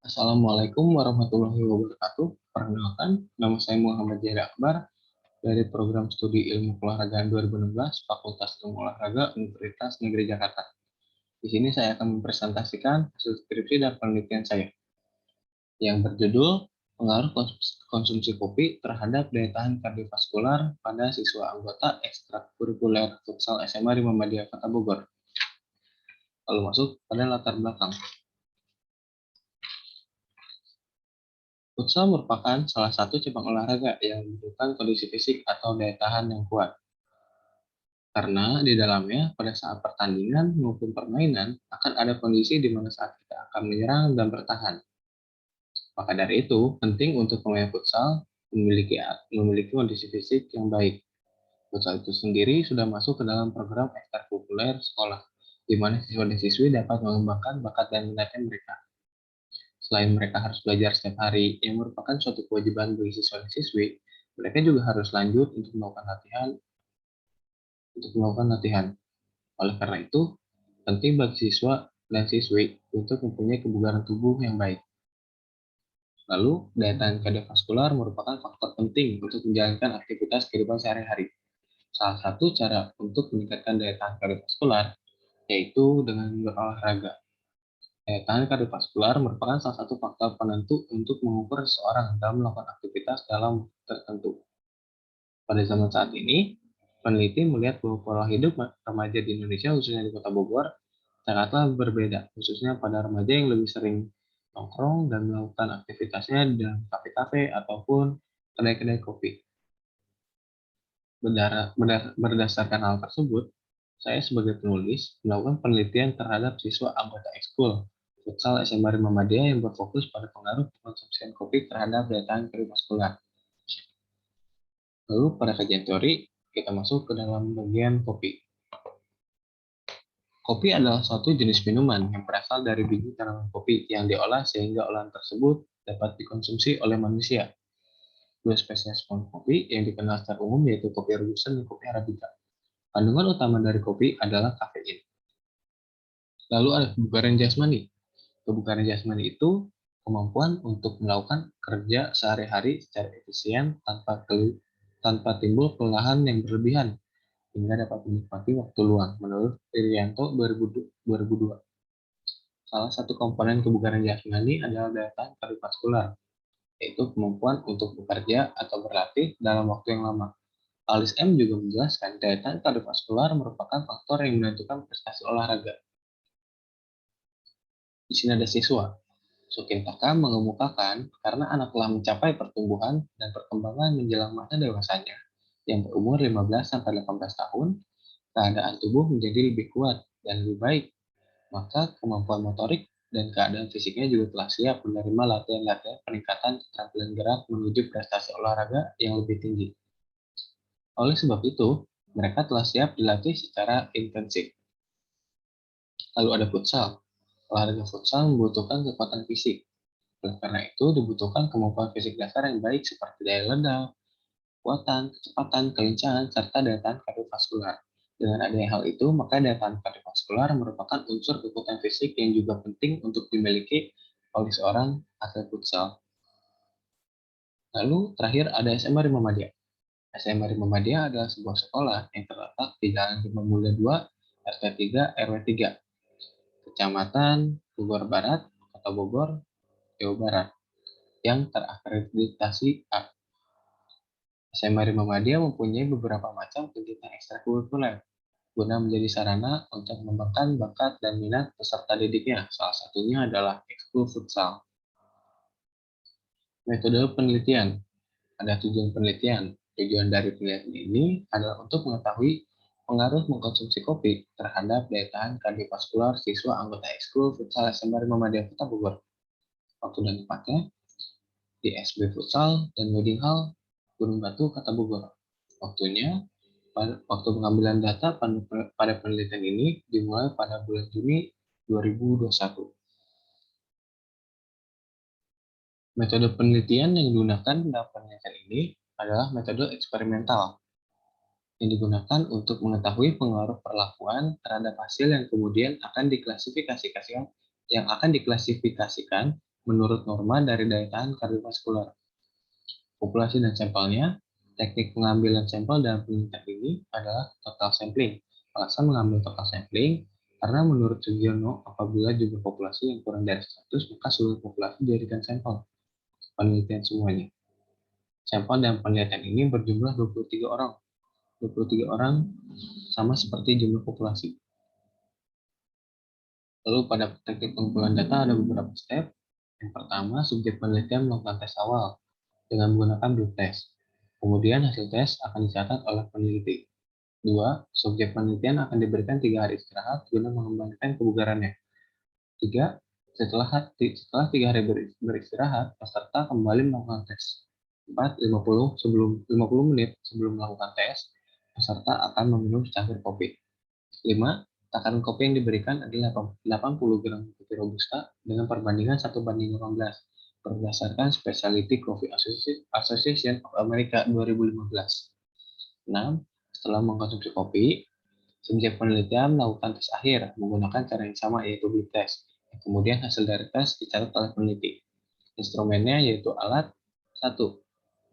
Assalamualaikum warahmatullahi wabarakatuh. Perkenalkan, nama saya Muhammad Jaya Akbar dari Program Studi Ilmu Keolahragaan 2016 Fakultas Ilmu Olahraga Universitas Negeri Jakarta. Di sini saya akan mempresentasikan hasil skripsi dan penelitian saya yang berjudul Pengaruh Konsumsi Kopi Terhadap Daya Tahan Kardiovaskular pada Siswa Anggota Ekstrakurikuler Futsal SMA di Muhammadiyah Kota Bogor. Lalu masuk pada latar belakang. Futsal merupakan salah satu cabang olahraga yang membutuhkan kondisi fisik atau daya tahan yang kuat. Karena di dalamnya, pada saat pertandingan maupun permainan, akan ada kondisi di mana saat kita akan menyerang dan bertahan. Maka dari itu, penting untuk pemain futsal memiliki kondisi fisik yang baik. Futsal itu sendiri sudah masuk ke dalam program ekstrakurikuler sekolah, di mana siswa dan siswi dapat mengembangkan bakat dan minatnya mereka. Selain mereka harus belajar setiap hari, yang merupakan suatu kewajiban bagi siswa dan siswi, mereka juga harus lanjut untuk melakukan latihan. Oleh karena itu, penting bagi siswa dan siswi untuk mempunyai kebugaran tubuh yang baik. Lalu, daya tahan kardiovaskular merupakan faktor penting untuk menjalankan aktivitas kehidupan sehari-hari. Salah satu cara untuk meningkatkan daya tahan kardiovaskular yaitu dengan berolahraga. Daya tahan kardiovaskular merupakan salah satu faktor penentu untuk mengukur seseorang dalam melakukan aktivitas dalam tertentu. Pada zaman saat ini, peneliti melihat bahwa pola hidup remaja di Indonesia, khususnya di Kota Bogor, sangatlah berbeda, khususnya pada remaja yang lebih sering nongkrong dan melakukan aktivitasnya di dalam kafe-kafe ataupun kedai-kedai kopi. Berdasarkan hal tersebut, saya sebagai penulis melakukan penelitian terhadap siswa anggota ekskul futsal SMA Muhammadiyah yang berfokus pada pengaruh konsumsi kopi terhadap daya tahan kardiovaskular. Lalu pada kajian teori, kita masuk ke dalam bagian kopi. Kopi adalah suatu jenis minuman yang berasal dari biji tanaman kopi yang diolah sehingga olahan tersebut dapat dikonsumsi oleh manusia. Dua spesies pohon kopi yang dikenal secara umum yaitu kopi robusta dan kopi arabica. Kandungan utama dari kopi adalah kafein. Lalu ada kebugaran jasmani. Kebugaran jasmani itu kemampuan untuk melakukan kerja sehari-hari secara efisien tanpa timbul kelelahan yang berlebihan hingga dapat menikmati waktu luang, menurut Irianto 2002. Salah satu komponen kebugaran jasmani adalah daya tahan kardiovaskular, yaitu kemampuan untuk bekerja atau berlatih dalam waktu yang lama. Alice M. juga menjelaskan daya tahan kardiovaskular merupakan faktor yang menentukan prestasi olahraga. Di sini ada siswa. Sukintaka mengemukakan karena anak telah mencapai pertumbuhan dan perkembangan menjelang masa dewasanya yang berumur 15-18 tahun, keadaan tubuh menjadi lebih kuat dan lebih baik, maka kemampuan motorik dan keadaan fisiknya juga telah siap menerima latihan-latihan peningkatan keterampilan gerak menuju prestasi olahraga yang lebih tinggi. Oleh sebab itu, mereka telah siap dilatih secara intensif. Lalu ada futsal. Olahraga futsal membutuhkan kekuatan fisik. Oleh karena itu, dibutuhkan kemampuan fisik dasar yang baik seperti daya ledam, kekuatan, kecepatan, kelincahan, serta daya tahan kardiovaskular. Dengan adanya hal itu, maka daya tahan kardiovaskular merupakan unsur kekuatan fisik yang juga penting untuk dimiliki oleh seorang atlet futsal. Lalu terakhir ada SMA Rimba Madya. SMA Rimba Madya adalah sebuah sekolah yang terletak di Jalan Rimba Mulia 2, RT 3, RW 3, Kecamatan Bogor Barat, Kota Bogor, Jawa Barat, yang terakreditasi A. SMA Rimba Madya mempunyai beberapa macam kegiatan ekstrakurikuler guna menjadi sarana untuk mengembangkan bakat dan minat peserta didiknya. Salah satunya adalah ekskul futsal. Metode penelitian. Ada tujuan penelitian. Tujuan dari penelitian ini adalah untuk mengetahui pengaruh mengkonsumsi kopi terhadap daya tahan kardiovaskular siswa anggota ekskul futsal SMA Muhammadiyah Kota Bogor. Waktu dan tempatnya di SB Futsal dan Wedding Hall Gunung Batu, Kota Bogor. Waktu pengambilan data pada penelitian ini dimulai pada bulan Juni 2021. Metode penelitian yang digunakan dalam penelitian ini adalah metode eksperimental yang digunakan untuk mengetahui pengaruh perlakuan terhadap hasil yang kemudian akan diklasifikasikan menurut norma dari daya tahan kardiovaskular. Populasi dan sampelnya, teknik pengambilan sampel dalam penelitian ini adalah total sampling. Alasan mengambil total sampling karena menurut Sugiono, apabila jumlah populasi yang kurang dari 100, maka seluruh populasi dijadikan sampel penelitian semuanya. Sampel dalam penelitian ini berjumlah 23 orang. 23 orang sama seperti jumlah populasi. Lalu pada teknik pengumpulan data ada beberapa step. Yang pertama, subjek penelitian melakukan tes awal dengan menggunakan blood test. Kemudian hasil tes akan dicatat oleh peneliti. 2. Subjek penelitian akan diberikan 3 hari istirahat guna mengembangkan kebugarannya. 3. Setelah 3 hari beristirahat, peserta kembali melakukan tes. 4. 50 menit sebelum melakukan tes, peserta akan meminum secangkir kopi. 5. Takaran kopi yang diberikan adalah 80 gram kopi robusta dengan perbandingan 1:18 berdasarkan Specialty Coffee Association of America 2015. 6. Setelah mengkonsumsi kopi, subjek penelitian melakukan tes akhir menggunakan cara yang sama yaitu blood test. Kemudian hasil dari tes dicatat oleh peneliti. Instrumennya yaitu alat 1.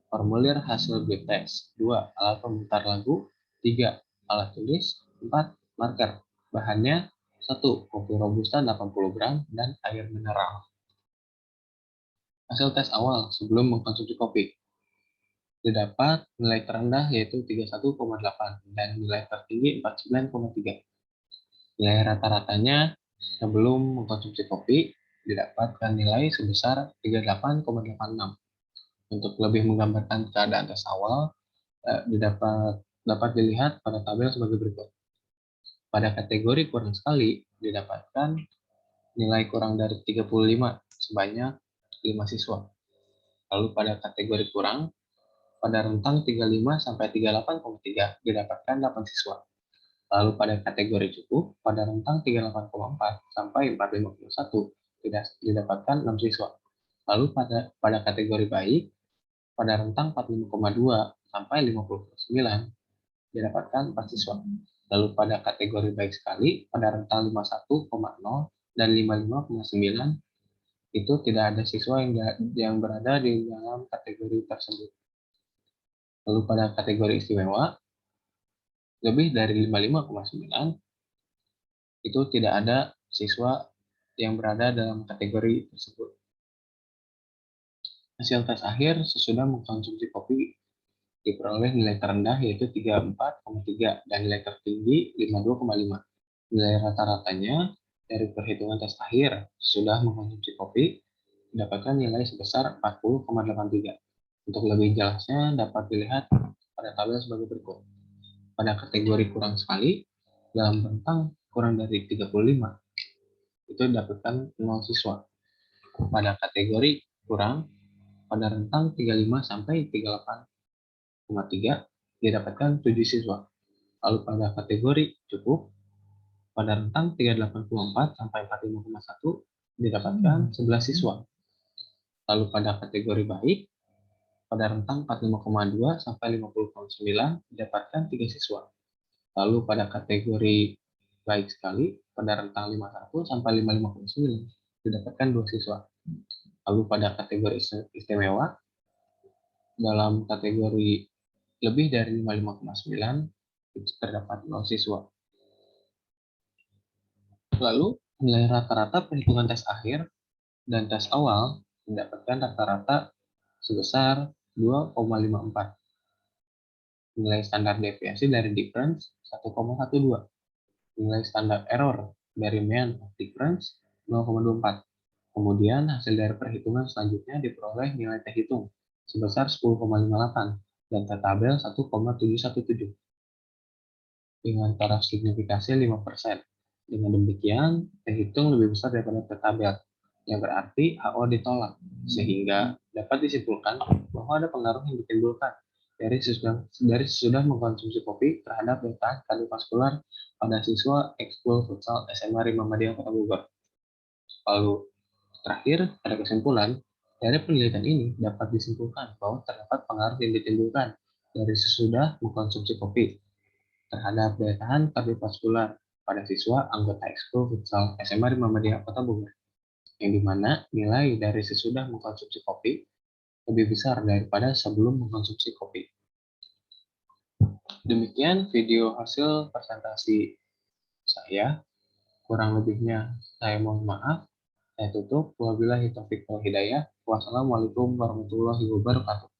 Formulir hasil blood test. 2. Alat pemutar lagu. 3. Alat tulis. 4. Marker. Bahannya 1. Kopi robusta 80 gram dan air mineral. Hasil tes awal sebelum mengkonsumsi kopi. Didapat nilai terendah yaitu 31,8 dan nilai tertinggi 49,3. Nilai rata-ratanya sebelum mengkonsumsi kopi didapatkan nilai sebesar 38,86. Untuk lebih menggambarkan keadaan tes awal, dapat dilihat pada tabel sebagai berikut. Pada kategori kurang sekali, didapatkan nilai kurang dari 35 sebanyak 5 siswa. Lalu pada kategori kurang, pada rentang 35 sampai 38,3 didapatkan 8 siswa. Lalu pada kategori cukup, pada rentang 38,4 sampai 45,1 didapatkan 6 siswa. Lalu pada kategori baik, pada rentang 45,2 sampai 50,9 didapatkan 4 siswa. Lalu pada kategori baik sekali, pada rentang 51,0 dan 55,9 itu tidak ada siswa yang berada di dalam kategori tersebut. Lalu pada kategori istimewa, lebih dari 55,9 itu tidak ada siswa yang berada dalam kategori tersebut. Hasil tes akhir sesudah mengkonsumsi kopi diperoleh nilai terendah yaitu 34,3 dan nilai tertinggi 52,5. Nilai rata-ratanya dari perhitungan tes akhir sudah mengkonsumsi kopi mendapatkan nilai sebesar 40,83. Untuk lebih jelasnya dapat dilihat pada tabel sebagai berikut. Pada kategori kurang sekali, dalam rentang kurang dari 35, itu didapatkan 0 siswa. Pada kategori kurang, pada rentang 35 sampai 38,3 didapatkan 7 siswa. Lalu pada kategori cukup, pada rentang 384 sampai 45,1 didapatkan 11 siswa. Lalu pada kategori baik, pada rentang 45,2 sampai 50,9 didapatkan 3 siswa. Lalu pada kategori baik sekali, pada rentang 51 sampai 55,9 didapatkan 2 siswa. Lalu pada kategori istimewa, dalam kategori lebih dari 55,9 itu terdapat 0 siswa. Lalu nilai rata-rata perhitungan tes akhir dan tes awal mendapatkan rata-rata sebesar 2,54. Nilai standar deviasi dari difference 1,12. Nilai standar error dari mean of difference 0,24. Kemudian hasil dari perhitungan selanjutnya diperoleh nilai T hitung sebesar 10,58 dan T tabel 1,717 dengan taraf signifikasi 5%. Dengan demikian, T hitung lebih besar daripada T tabel, yang berarti HO ditolak, sehingga dapat disimpulkan bahwa ada pengaruh yang ditimbulkan dari sesudah mengkonsumsi kopi terhadap daya tahan kardiovaskular pada siswa ekskul futsal SMA 5 Muhammadiyah Kota Bogor. Lalu terakhir, pada kesimpulan, dari penelitian ini dapat disimpulkan bahwa terdapat pengaruh yang ditimbulkan dari sesudah mengkonsumsi kopi terhadap daya tahan kardiovaskular pada siswa anggota ekskul futsal SMA 5 Muhammadiyah Kota Bogor. yang dimana nilai dari sesudah mengkonsumsi kopi lebih besar daripada sebelum mengkonsumsi kopi. Demikian video hasil presentasi saya. Kurang lebihnya saya mohon maaf. Saya tutup. Wabillahi taufiq wal hidayah. Wassalamualaikum warahmatullahi wabarakatuh.